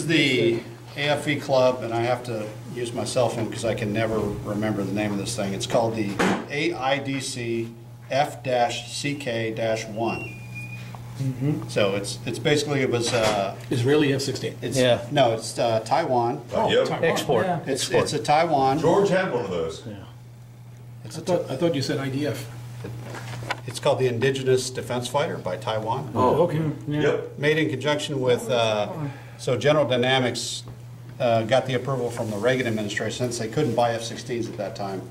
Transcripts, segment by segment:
The AFV club, and I have to use my cell phone because I can never remember the name of this thing. It's called the AIDC F-CK-1. So it's basically, it was Israeli F-16. Yeah. No, it's Taiwan. Yep. Taiwan. Export. Yeah. It's a Taiwan. George had one of those. Yeah. I I thought you said IDF. It's called the Indigenous Defense Fighter by Taiwan. Oh, okay. Yeah. Yep. Made in conjunction with, so General Dynamics got the approval from the Reagan administration, since they couldn't buy F-16s at that time.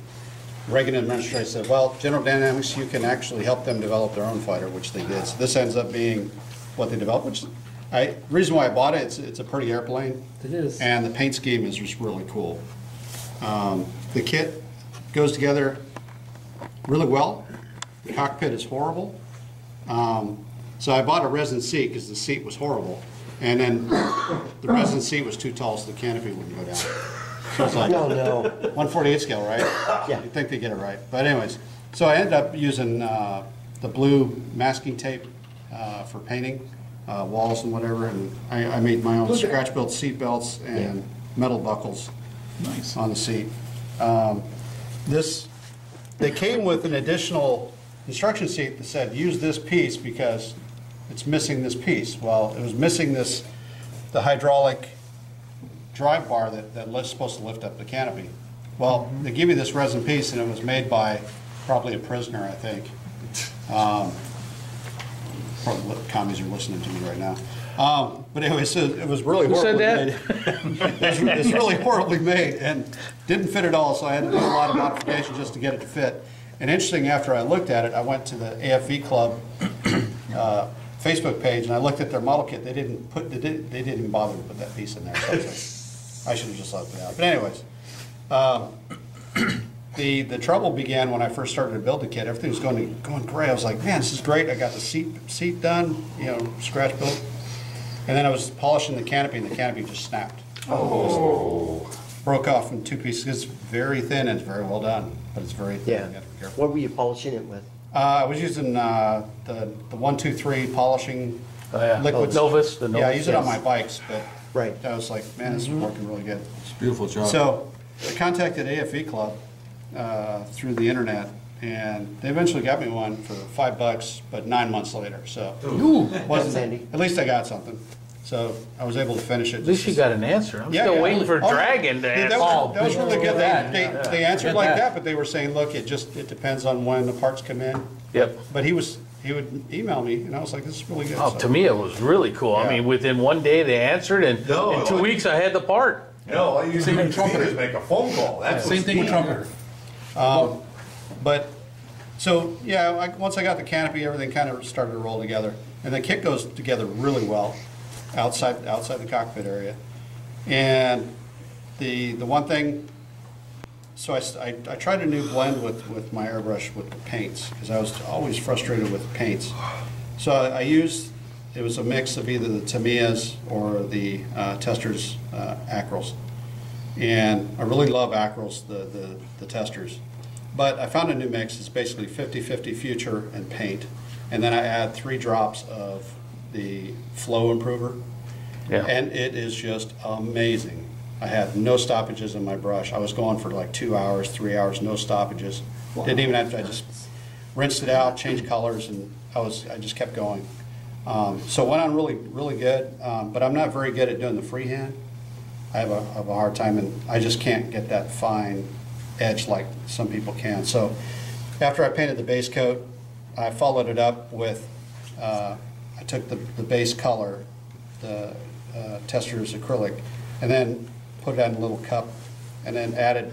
Reagan administration said, well, General Dynamics, you can actually help them develop their own fighter, which they did. So this ends up being what they developed, which the reason why I bought it, it's a pretty airplane. It is. And the paint scheme is just really cool. The kit goes together really well. The cockpit is horrible. So I bought a resin seat because the seat was horrible. And then the resin seat was too tall, so the canopy wouldn't go down. So it's like, No. 148 scale, right? Yeah. You'd think they get it right. But anyways, so I ended up using the blue masking tape for painting walls and whatever, and I made my own scratch-built seat belts and metal buckles on the seat. They came with an additional instruction sheet that said, use this piece because it's missing this piece. Well, it was missing the hydraulic drive bar that's supposed to lift up the canopy. Well, they give you this resin piece, and it was made by probably a prisoner, I think. Probably commies are listening to me right now. But anyway, so it was really horribly made. It's really horribly made and didn't fit at all, so I had to do a lot of modifications just to get it to fit. And interesting, after I looked at it, I went to the AFV Club Facebook page and I looked at their model kit. They didn't even bother to put that piece in there. So I was like, I should have just left it out. But anyways, the trouble began when I first started to build the kit. Everything was going great. I was like, man, this is great. I got the seat done, scratch built. And then I was polishing the canopy, and the canopy just snapped. Oh. Just broke off in two pieces. It's very thin and it's very well done, but it's very thin. Yeah. You have to be careful. What were you polishing it with? I was using the 123 polishing liquids. Novus, the Novus. Yeah, I use it on my bikes, but Right. I was like, man, this is working really good. It's a beautiful job. So I contacted AFV Club through the internet, and they eventually got me one for $5, but 9 months later. So That's handy. at least I got something. So I was able to finish it. At least you got an answer. I'm Yeah, still yeah. waiting for Oh, Dragon to answer. That was really good. They answered Get like that. that, but they were saying, look, it depends on when the parts come in. Yep. But he would email me, and I was like, this is really good. Oh, So- to me, it was really cool. Yeah. I mean, within one day they answered, and No, in 2 weeks I had the part. No, all you Same do with trumpeter. is make a phone call. That's Same thing with trumpeter. But, so, yeah, once I got the canopy, everything kind of started to roll together. And the kit goes together really well outside the cockpit area. And the one thing, so I tried a new blend with my airbrush with the paints, because I was always frustrated with paints. So I used, it was a mix of either the Tamiya's or the Testors acryls. And I really love acryls, the Testors. But I found a new mix. It's basically 50-50 future and paint. And then I add 3 drops of the flow improver. Yeah. And it is just amazing. I had no stoppages in my brush. I was going for like 2 hours, 3 hours, no stoppages. Wow. Didn't even have to, I just rinsed it out, changed colors, and I just kept going. So it went on really good, but I'm not very good at doing the freehand. I have a hard time, and I just can't get that fine edge like some people can. So after I painted the base coat, I followed it up with, I took the base color, the Tester's acrylic, and then put it in a little cup, and then added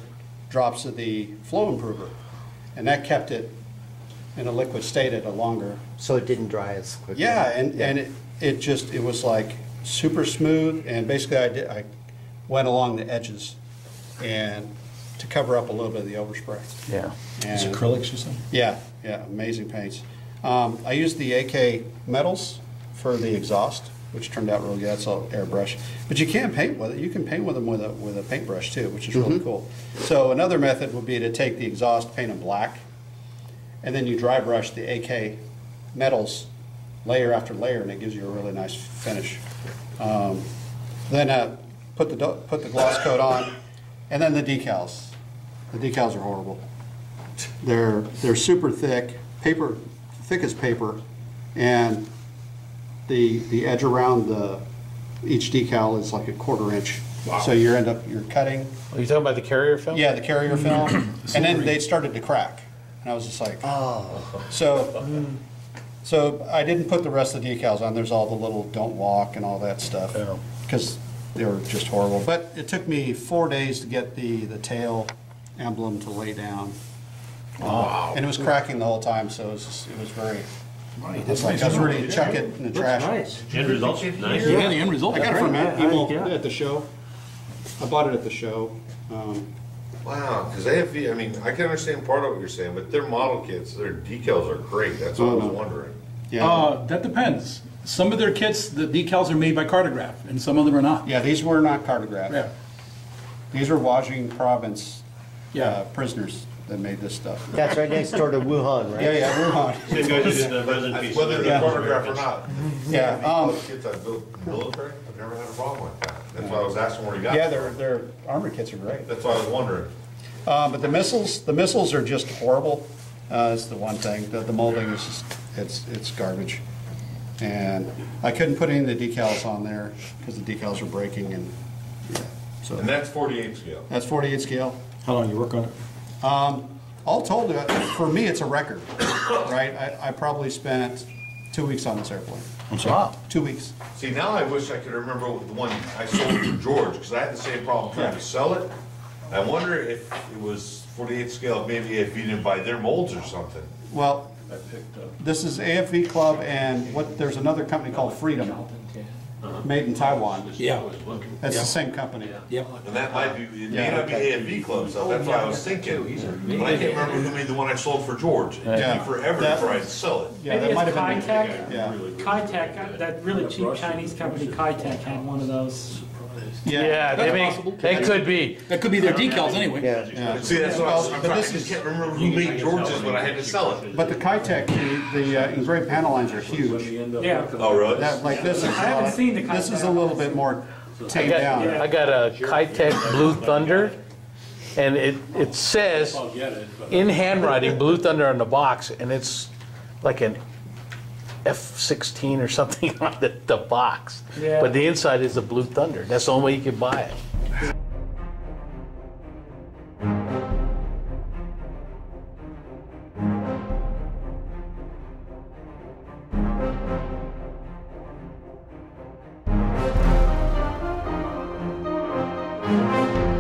drops of the flow improver. And that kept it in a liquid state at a longer. So it didn't dry as quickly? Yeah, and it was like super smooth, and basically I went along the edges and to cover up a little bit of the overspray. Yeah. And It's acrylics or something? yeah, amazing paints. I used the AK metals for the exhaust, which turned out really good. That's all airbrush. But you can paint with it. You can paint with them with a paintbrush too, which is really cool. So another method would be to take the exhaust, paint them black, and then you dry brush the AK metals layer after layer, and it gives you a really nice finish. Then put the gloss coat on, and then the decals. The decals are horrible. They're super thick, thick as paper, and the edge around each decal is like a 1/4 inch. Wow. So you're cutting. Are you talking about the carrier film? Yeah, the carrier film, and then they started to crack, and I was just like, So I didn't put the rest of the decals on. There's all the little "don't walk" and all that stuff Yeah. because they were just horrible. But it took me 4 days to get the tail emblem to lay down. Wow. And it was cracking the whole time, so it was very. It's like I was ready to chuck it in the trash. Nice. End results, nice. Yeah, the end result. I got it from Emo Yeah. at the show. I bought it at the show. Wow, because AFV, I mean, I can understand part of what you're saying, but their model kits, their decals are great. That's what I was wondering. Yeah, That depends. Some of their kits, the decals are made by Cartograph, and some of them are not. yeah. These were not cartographed. Yeah. These are Wajing province Yeah. prisoners that made this stuff. That's right next door to Wuhan, right? Yeah, Wuhan. Same guy who did the resin piece. Whether they're photographed or not. Yeah, Those kits I built military, I've never had a problem with that. That's why I was asking where you got Yeah, them. their armor kits are great. That's why I was wondering. But the missiles are just horrible. Is the one thing. The molding is just, it's garbage. And I couldn't put any of the decals on there because the decals are breaking, and yeah. So And that's 48 scale. that's 48 scale. How long you work on it? All told, for me, it's a record, right? I probably spent 2 weeks on this airplane. Wow. 2 weeks. See, now I wish I could remember the one I sold to George, because I had the same problem trying to sell it. I wonder if it was 48 scale, maybe if you didn't buy their molds or something. Well, this is AFV Club, and there's another company called Freedom, made in Taiwan. Yeah. That's the same company. Yep. And that might be, it may Yeah, not be AFV Club, so that's why I was thinking. But I can't remember who made the one I sold for George. It took Yeah. me forever to That- try and sell it. Yeah, Maybe that it's might have been. Kitec. Yeah. Kitec, that really cheap Chinese company, Kitec, had one of those. Yeah, they possible. they could be. That could be their decals anyway. Yeah. Yeah. See, that's what I was, I'm But trying, I this just is- can't remember who made George's, but I had to sell it. But the Kitec, the engraved panel lines are huge. Yeah. Oh, really? That, like this is. I haven't seen the This is a Kitec. little bit more I tamed got, down. I got a Kitec Blue Thunder, and it says in handwriting Blue Thunder on the box, and it's like an F-16 or something on the box. Yeah. But the inside is a Blue Thunder. That's the only way you can buy it. Yeah.